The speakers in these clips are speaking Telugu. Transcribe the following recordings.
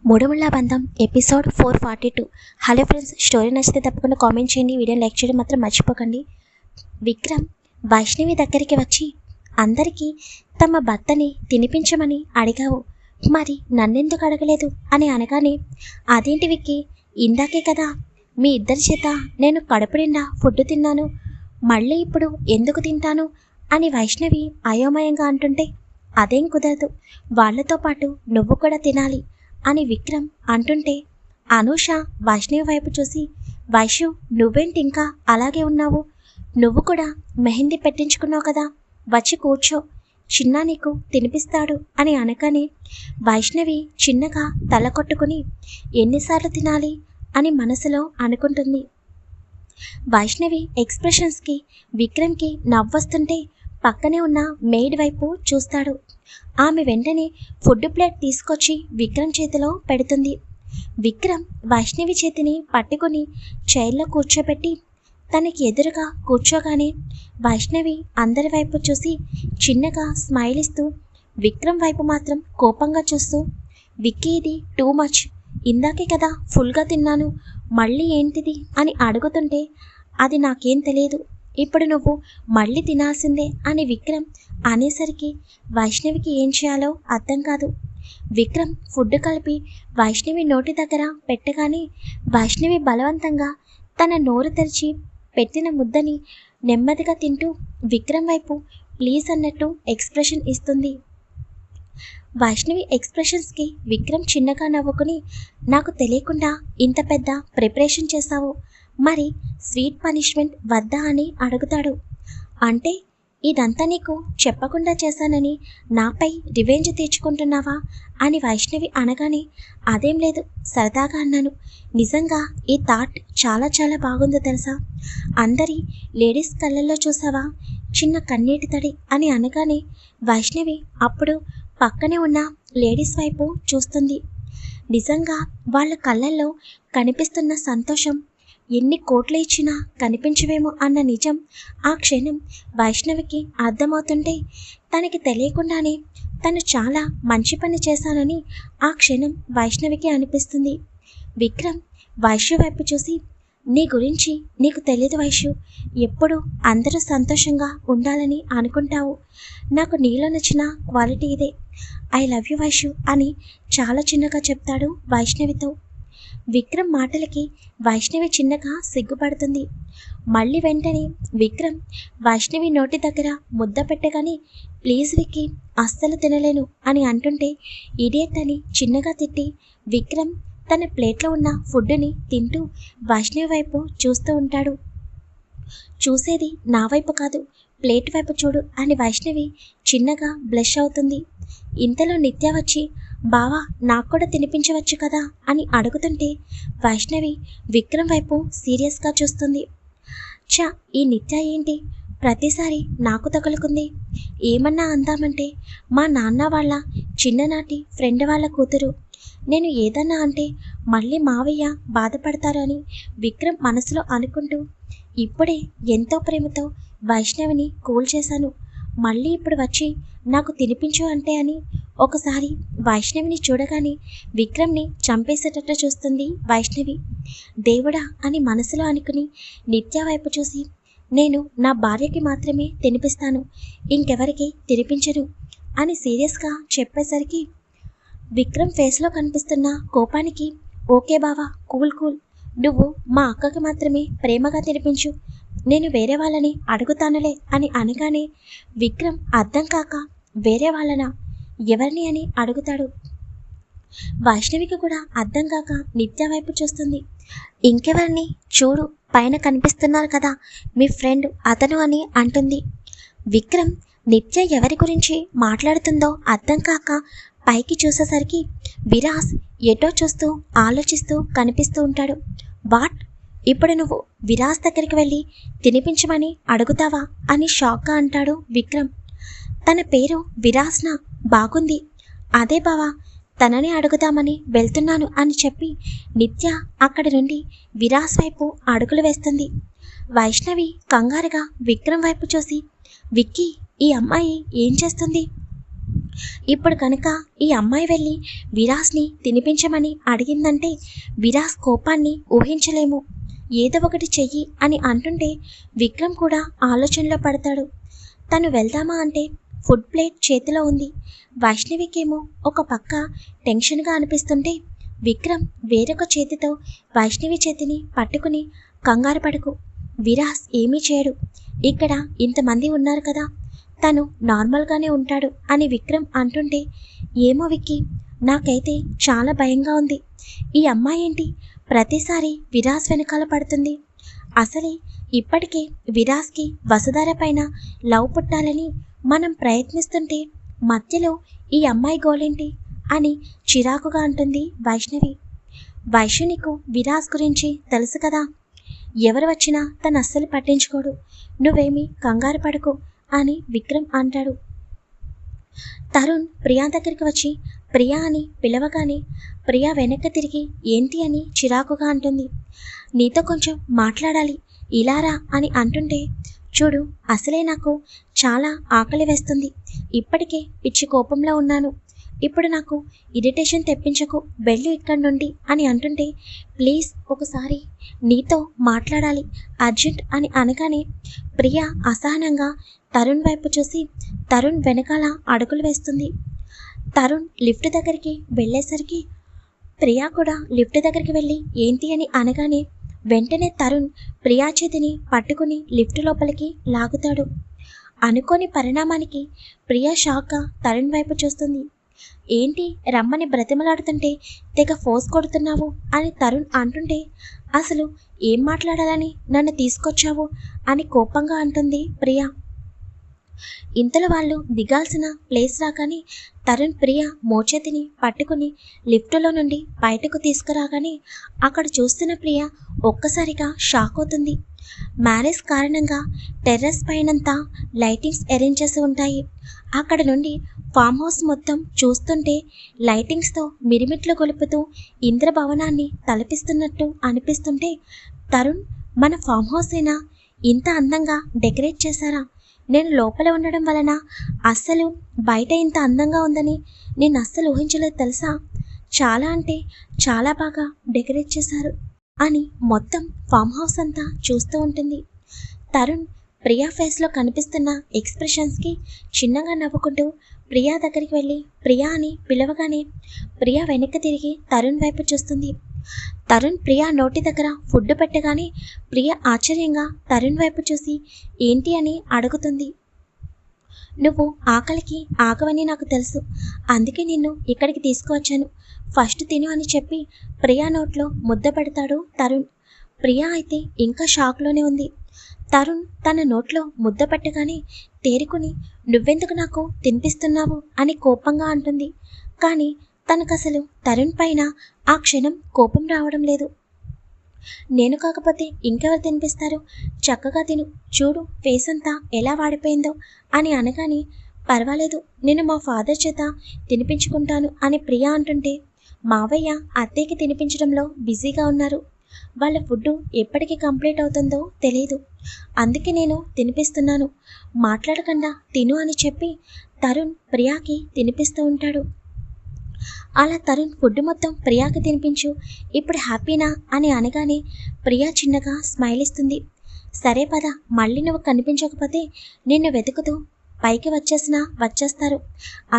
మూడుముళ్ళ బంధం ఎపిసోడ్ 442. హలో ఫ్రెండ్స్, స్టోరీ నచ్చితే తప్పకుండా కామెంట్ చేయండి, వీడియోని లైక్ చేయడం మాత్రం మర్చిపోకండి. విక్రమ్ వైష్ణవి దగ్గరికి వచ్చి, అందరికీ తమ భర్తని తినిపించమని అడిగావు, మరి నన్నెందుకు అడగలేదు అని అనగానే, అదేంటి విక్కీ, ఇందాకే కదా మీ ఇద్దరి చేత నేను కడుపు నిండా ఫుడ్ తిన్నాను, మళ్ళీ ఇప్పుడు ఎందుకు తింటాను అని వైష్ణవి అయోమయంగా అంటుంటే, అదేం కుదరదు, వాళ్లతో పాటు నువ్వు కూడా తినాలి అని విక్రమ్ అంటుంటే, అనూష వైష్ణవి వైపు చూసి, వైషు నువ్వేంటి ఇంకా అలాగే ఉన్నావు, నువ్వు కూడా మెహందీ పెట్టించుకున్నావు కదా, వచ్చి కూర్చో, చిన్న నీకు తినిపిస్తాడు అని అనగానే వైష్ణవి చిన్నగా తల కొట్టుకుని ఎన్నిసార్లు తినాలి అని మనసులో అనుకుంటుంది. వైష్ణవి ఎక్స్ప్రెషన్స్కి విక్రమ్కి నవ్వొస్తుంటే పక్కనే ఉన్న మెయిడ్ వైపు చూస్తాడు. ఆమె వెంటనే ఫుడ్ ప్లేట్ తీసుకొచ్చి విక్రమ్ చేతిలో పెడుతుంది. విక్రమ్ వైష్ణవి చేతిని పట్టుకుని చైర్లో కూర్చోబెట్టి తనకి ఎదురుగా కూర్చోగానే వైష్ణవి అందరి వైపు చూసి చిన్నగా స్మైల్ ఇస్తూ విక్రమ్ వైపు మాత్రం కోపంగా చూస్తూ, విక్కీ ఇది టూ మచ్, ఇందాకే కదా ఫుల్గా తిన్నాను, మళ్ళీ ఏంటిది అని అడుగుతుంటే, అది నాకేం తెలియదు, ఇప్పుడు నువ్వు మళ్ళీ తినాల్సిందే అని విక్రమ్ అనేసరికి వైష్ణవికి ఏం చేయాలో అర్థం కాదు. విక్రమ్ ఫుడ్ కలిపి వైష్ణవి నోటి దగ్గర పెట్టగానే వైష్ణవి బలవంతంగా తన నోరు తెరిచి పెట్టిన ముద్దని నెమ్మదిగా తింటూ విక్రమ్ వైపు ప్లీజ్ అన్నట్టు ఎక్స్ప్రెషన్ ఇస్తుంది. వైష్ణవి ఎక్స్ప్రెషన్స్కి విక్రమ్ చిన్నగా నవ్వుకుని, నాకు తెలియకుండా ఇంత పెద్ద ప్రిపరేషన్ చేశావు, మరి స్వీట్ పనిష్మెంట్ వద్దా అని అడుగుతాడు. అంటే ఇదంతా నీకు చెప్పకుండా చేశానని నాపై రివెంజ్ తీర్చుకుంటున్నావా అని వైష్ణవి అనగానే, అదేం లేదు, సరదాగా అన్నాను, నిజంగా ఈ థాట్ చాలా చాలా బాగుందో తెలుసా, అందరి లేడీస్ కళ్ళల్లో చూసావా చిన్న కన్నీటి తడి అని అనగానే వైష్ణవి అప్పుడు పక్కనే ఉన్న లేడీస్ వైపు చూస్తుంది. నిజంగా వాళ్ళ కళ్ళల్లో కనిపిస్తున్న సంతోషం ఎన్ని కోట్లు ఇచ్చినా కనిపించవేమో అన్న నిజం ఆ క్షణం వైష్ణవికి అర్థమవుతుంటే, తనకి తెలియకుండానే తను చాలా మంచి పని చేశానని ఆ క్షణం వైష్ణవికి అనిపిస్తుంది. విక్రమ్ వైష్ణవి వైపు చూసి, నీ గురించి నీకు తెలియదు వైష్ణు, ఎప్పుడు అందరూ సంతోషంగా ఉండాలని అనుకుంటావు, నాకు నీలో నచ్చిన క్వాలిటీ ఇదే, ఐ లవ్ యూ వైష్ణు అని చాలా చిన్నగా చెప్తాడు వైష్ణవితో. విక్రమ్ మాటలకి వైష్ణవి చిన్నగా సిగ్గుపడుతుంది. మళ్ళీ వెంటనే విక్రమ్ వైష్ణవి నోటి దగ్గర ముద్ద పెట్టగానే, ప్లీజ్ విక్కీ, అస్సలు తినలేను అని అంటుంటే ఇడియట్ అని చిన్నగా తిట్టి విక్రమ్ తన ప్లేట్లో ఉన్న ఫుడ్ని తింటూ వైష్ణవి వైపు చూస్తూ ఉంటాడు. చూసేది నా వైపు కాదు, ప్లేట్ వైపు చూడు అని వైష్ణవి చిన్నగా బ్లష్ అవుతుంది. ఇంతలో నిత్య వచ్చి, బావా నాకు కూడా తినిపించవచ్చు కదా అని అడుగుతుంటే వైష్ణవి విక్రమ్ వైపు సీరియస్గా చూస్తుంది. ఈ నిత్య ఏంటి ప్రతిసారి నాకు తగులుకుంది, ఏమన్నా అందామంటే మా నాన్న వాళ్ళ చిన్ననాటి ఫ్రెండ్ వాళ్ళ కూతురు, నేను ఏదన్నా అంటే మళ్ళీ మావయ్య బాధపడతారు అని విక్రమ్ మనసులో అనుకుంటూ, ఇప్పుడే ఎంతో ప్రేమతో వైష్ణవిని కూల్ చేశాను, మళ్ళీ ఇప్పుడు వచ్చి నాకు తినిపించు అంటే అని ఒకసారి వైష్ణవిని చూడగానే విక్రమ్ని చంపేసేటట్లు చూస్తుంది వైష్ణవి. దేవుడా అని మనసులో అనుకుని నిత్య వైపు చూసి, నేను నా భార్యకి మాత్రమే తినిపిస్తాను, ఇంకెవరికి తినిపించను అని సీరియస్గా చెప్పేసరికి విక్రమ్ ఫేస్లో కనిపిస్తున్న కోపానికి, ఓకే బావా, కూల్ కూల్, నువ్వు మా అక్కకి మాత్రమే ప్రేమగా తినిపించు, నేను వేరే వాళ్ళని అడుగుతానులే అని అనగానే విక్రమ్ అర్థం కాక, వేరే వాళ్ళనా, ఎవరిని అని అడుగుతాడు. వైష్ణవికి కూడా అర్థం కాక నిత్య వైపు చూస్తుంది. ఇంకెవరిని చూడు, పైన కనిపిస్తున్నారు కదా మీ ఫ్రెండ్ అతను అని అంటుంది. విక్రమ్ నిత్య ఎవరి గురించి మాట్లాడుతుందో అర్థం కాక పైకి చూసేసరికి విరాస్ ఎటో చూస్తూ ఆలోచిస్తూ కనిపిస్తూ ఉంటాడు. వాట్, ఇప్పుడు నువ్వు విరాస్ దగ్గరికి వెళ్ళి తినిపించమని అడుగుతావా అని షాక్గా అంటాడు విక్రమ్. తన పేరు విరాస్నా, బాగుంది, అదే బావా, తనని అడుగుదామని వెళ్తున్నాను అని చెప్పి నిత్య అక్కడి నుండి విరాస్ వైపు అడుగులు వేస్తుంది. వైష్ణవి కంగారుగా విక్రమ్ వైపు చూసి, విక్కీ, ఈ అమ్మాయి ఏం చేస్తుంది, ఇప్పుడు కనుక ఈ అమ్మాయి వెళ్ళి విరాస్ని తినిపించమని అడిగిందంటే విరాస్ కోపాన్ని ఊహించలేము. ఏదో ఒకటి చెయ్యి అని అంటుంటే విక్రమ్ కూడా ఆలోచనలో పడతాడు. తను వెళ్దామా అంటే ఫుడ్ ప్లేట్ చేతిలో ఉంది. వైష్ణవికేమో ఒక పక్క టెన్షన్గా అనిపిస్తుంటే విక్రమ్ వేరొక చేతితో వైష్ణవి చేతిని పట్టుకుని, కంగారు పడకు, విరాస్ ఏమీ చేయడు, ఇక్కడ ఇంతమంది ఉన్నారు కదా, తను నార్మల్గానే ఉంటాడు అని విక్రమ్ అంటుంటే, ఏమో విక్కీ, నాకైతే చాలా భయంగా ఉంది. ఈ అమ్మాయి ఏంటి ప్రతిసారి విరాస్ వెనకాల పడుతుంది? అసలే ఇప్పటికే విరాస్కి వసుధార పైన లవ్ పుట్టాలని మనం ప్రయత్నిస్తుంటే మధ్యలో ఈ అమ్మాయి గోలేంటి అని చిరాకుగా అంటుంది వైష్ణవి. వైష్ణు, నీకు విరాస్ గురించి తెలుసు కదా, ఎవరు వచ్చినా తను అస్సలు పట్టించుకోడు, నువ్వేమీ కంగారు పడకు అని విక్రమ్ అంటాడు. తరుణ్ ప్రియా దగ్గరికి వచ్చి ప్రియా అని పిలవగానే ప్రియా వెనక్కి తిరిగి ఏంటి అని చిరాకుగా అంటుంది. నీతో కొంచెం మాట్లాడాలి, ఇలారా అని అంటుంటే, చూడు, అసలే నాకు చాలా ఆకలి వేస్తుంది, ఇప్పటికే పిచ్చి కోపంలో ఉన్నాను, ఇప్పుడు నాకు ఇరిటేషన్ తెప్పించకు, వెళ్ళు ఇక్కడి నుండి అని అంటుంటే, ప్లీజ్ ఒకసారి నీతో మాట్లాడాలి, అర్జెంట్ అని అనగానే ప్రియా అసహనంగా తరుణ్ వైపు చూసి తరుణ్ వెనకాల అడుగులు వేస్తుంది. తరుణ్ లిఫ్ట్ దగ్గరికి వెళ్ళేసరికి ప్రియా కూడా లిఫ్ట్ దగ్గరికి వెళ్ళి ఏంటి అని అనగానే వెంటనే తరుణ్ ప్రియా చేతిని పట్టుకుని లిఫ్ట్ లోపలికి లాగుతాడు. అనుకోని పరిణామానికి ప్రియా షాక్గా తరుణ్ వైపు చూస్తుంది. ఏంటి రమ్మని బ్రతిమలాడుతుంటే తెగ ఫోర్స్ కొడుతున్నావు అని తరుణ్ అంటుంటే, అసలు ఏం మాట్లాడాలని నన్ను తీసుకొచ్చావు అని కోపంగా అంటుంది ప్రియా. ఇంతలో వాళ్ళు దిగాల్సిన ప్లేస్ రాగానే తరుణ్ ప్రియా మోచేతిని పట్టుకుని లిఫ్టులో నుండి బయటకు తీసుకురాగానే అక్కడ చూస్తున్న ప్రియా ఒక్కసారిగా షాక్ అవుతుంది. మ్యారేజ్ కారణంగా టెర్రస్ పైనంతా లైటింగ్స్ అరేంజ్ చేసి ఉంటాయి. అక్కడ నుండి ఫామ్ హౌస్ మొత్తం చూస్తుంటే లైటింగ్స్తో మిరిమిట్లు గొలుపుతూ ఇంద్రభవనాన్ని తలపిస్తున్నట్టు అనిపిస్తుంటే, తరుణ్, మన ఫామ్ హౌసేనా ఇంత అందంగా డెకరేట్ చేశారా? నేను లోపల ఉండడం వలన అస్సలు బయట ఇంత అందంగా ఉందని నేను అస్సలు ఊహించలేదు తెలుసా, చాలా అంటే చాలా బాగా డెకరేట్ చేశారు అని మొత్తం ఫామ్ హౌస్ అంతా చూస్తూ ఉంటుంది. తరుణ్ ప్రియా ఫేస్లో కనిపిస్తున్న ఎక్స్ప్రెషన్స్కి చిన్నగా నవ్వుకుంటూ ప్రియా దగ్గరికి వెళ్ళి ప్రియా అని పిలవగానే ప్రియా వెనక్కి తిరిగి తరుణ్ వైపు చూస్తుంది. తరుణ్ ప్రియా నోటి దగ్గర ఫుడ్ పెట్టగానే ప్రియా ఆశ్చర్యంగా తరుణ్ వైపు చూసి ఏంటి అని అడుగుతుంది. నువ్వు ఆకలికి ఆగవని నాకు తెలుసు, అందుకే నిన్ను ఇక్కడికి తీసుకువచ్చాను, ఫస్ట్ తిను అని చెప్పి ప్రియా నోట్లో ముద్ద పెడతాడు తరుణ్. ప్రియా అయితే ఇంకా షాక్లోనే ఉంది. తరుణ్ తన నోట్లో ముద్ద పెట్టగానే తేరుకుని నువ్వెందుకు నాకు తినిపిస్తున్నావు అని కోపంగా అంటుంది. కానీ తనకసలు తరుణ్ పైన ఆ క్షణం కోపం రావడం లేదు. నేను కాకపోతే ఇంకెవరు తినిపిస్తారు, చక్కగా తిను, చూడు ఫేస్ అంతా ఎలా వాడిపోయిందో అని అనగానే పర్వాలేదు, నేను మా ఫాదర్ చేత తినిపించుకుంటాను అని ప్రియా అంటుంటే, మావయ్య అత్తయ్యకి తినిపించడంలో బిజీగా ఉన్నారు, వాళ్ళ ఫుడ్ ఎప్పటికి కంప్లీట్ అవుతుందో తెలియదు, అందుకే నేను తినిపిస్తున్నాను, మాట్లాడకుండా తిను అని చెప్పి తరుణ్ ప్రియాకి తినిపిస్తూ ఉంటాడు. అలా తరుణ్ ఫుడ్ మొత్తం ప్రియాకి తినిపించు, ఇప్పుడు హ్యాపీనా అని అనగానే ప్రియా చిన్నగా స్మైల్ ఇస్తుంది. సరే పద, మళ్ళీ నువ్వు కనిపించకపోతే నిన్ను వెతుకుతూ పైకి వచ్చేస్తారు,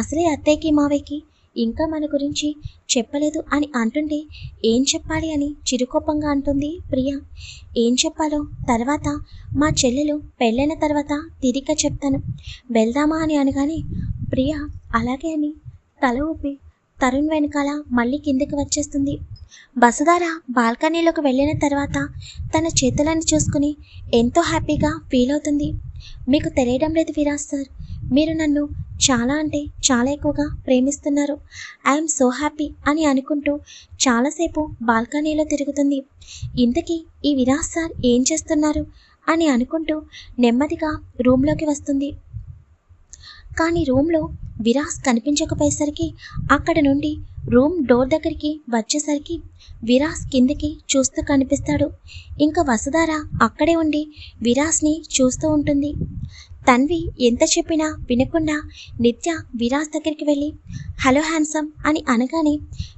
అసలే అత్తయ్యకి మావయ్యకి ఇంకా మన గురించి చెప్పలేదు అని అంటుంటే ఏం చెప్పాలి అని చిరుకోపంగా అంటుంది ప్రియా. ఏం చెప్పాలో తర్వాత మా చెల్లెలు పెళ్ళైన తర్వాత తిరిగ్గా చెప్తాను, వెళ్దామా అని అనగానే ప్రియా అలాగే అని తల ఊపి తరుణ్ వెనకాల మళ్ళీ కిందికి వచ్చేస్తుంది. వసుధార బాల్కనీలోకి వెళ్ళిన తర్వాత తన చేతులను చూసుకుని ఎంతో హ్యాపీగా ఫీల్ అవుతుంది. మీకు తెలియడం లేదు విరాజ్ సార్, మీరు నన్ను చాలా అంటే చాలా ఎక్కువగా ప్రేమిస్తున్నారు, ఐఎమ్ సో హ్యాపీ అని అనుకుంటూ చాలాసేపు బాల్కనీలో తిరుగుతుంది. ఇంతకీ ఈ విరాజ్ సార్ ఏం చేస్తున్నారు అని అనుకుంటూ నెమ్మదిగా రూమ్లోకి వస్తుంది. కానీ రూమ్లో విరాజ్ కనిపించకపోయేసరికి అక్కడ నుండి రూమ్ డోర్ దగ్గరికి వచ్చేసరికి విరాజ్ కిందికి చూస్తూ కనిపిస్తాడు. ఇంకా వసుధార అక్కడే ఉండి విరాజ్ని చూస్తూ ఉంటుంది. తన్వి ఎంత చెప్పినా వినకుండా నిత్య విరాజ్ దగ్గరికి వెళ్ళి హలో హ్యాండ్సమ్ అని అనగానే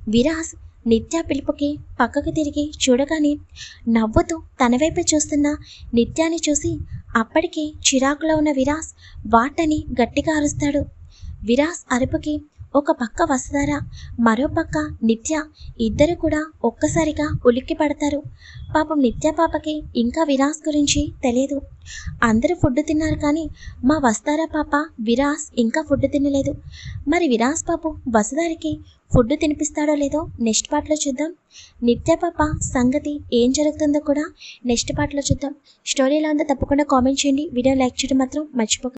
విరాజ్ నిత్య పిలుపుకి పక్కకు తిరిగి చూడగానే నవ్వుతూ తన వైపు చూస్తున్న నిత్యాన్ని చూసి అప్పటికే చిరాకులో ఉన్న విరాజ్ వాటని గట్టిగా అరుస్తాడు. విరాజ్ అరుపుకి ఒక పక్క వసుధార, మరో పక్క నిత్య ఇద్దరు కూడా ఒక్కసారిగా ఉలిక్కి పడతారు. పాపం నిత్య పాపకి ఇంకా విరాజ్ గురించి తెలియదు. అందరూ ఫుడ్ తిన్నారు కానీ మా వసుధార పాప విరాజ్ ఇంకా ఫుడ్ తినలేదు. మరి విరాజ్ పాపం వసుధారికి ఫుడ్ తినిపిస్తాడో లేదో నెక్స్ట్ పార్ట్లో చూద్దాం. నిత్య పాప సంగతి ఏం జరుగుతుందో కూడా నెక్స్ట్ పార్ట్లో చూద్దాం. స్టోరీ ఎలా ఉందో తప్పకుండా కామెంట్ చేయండి. వీడియో లైక్ చేయడం మాత్రం మర్చిపోకండి.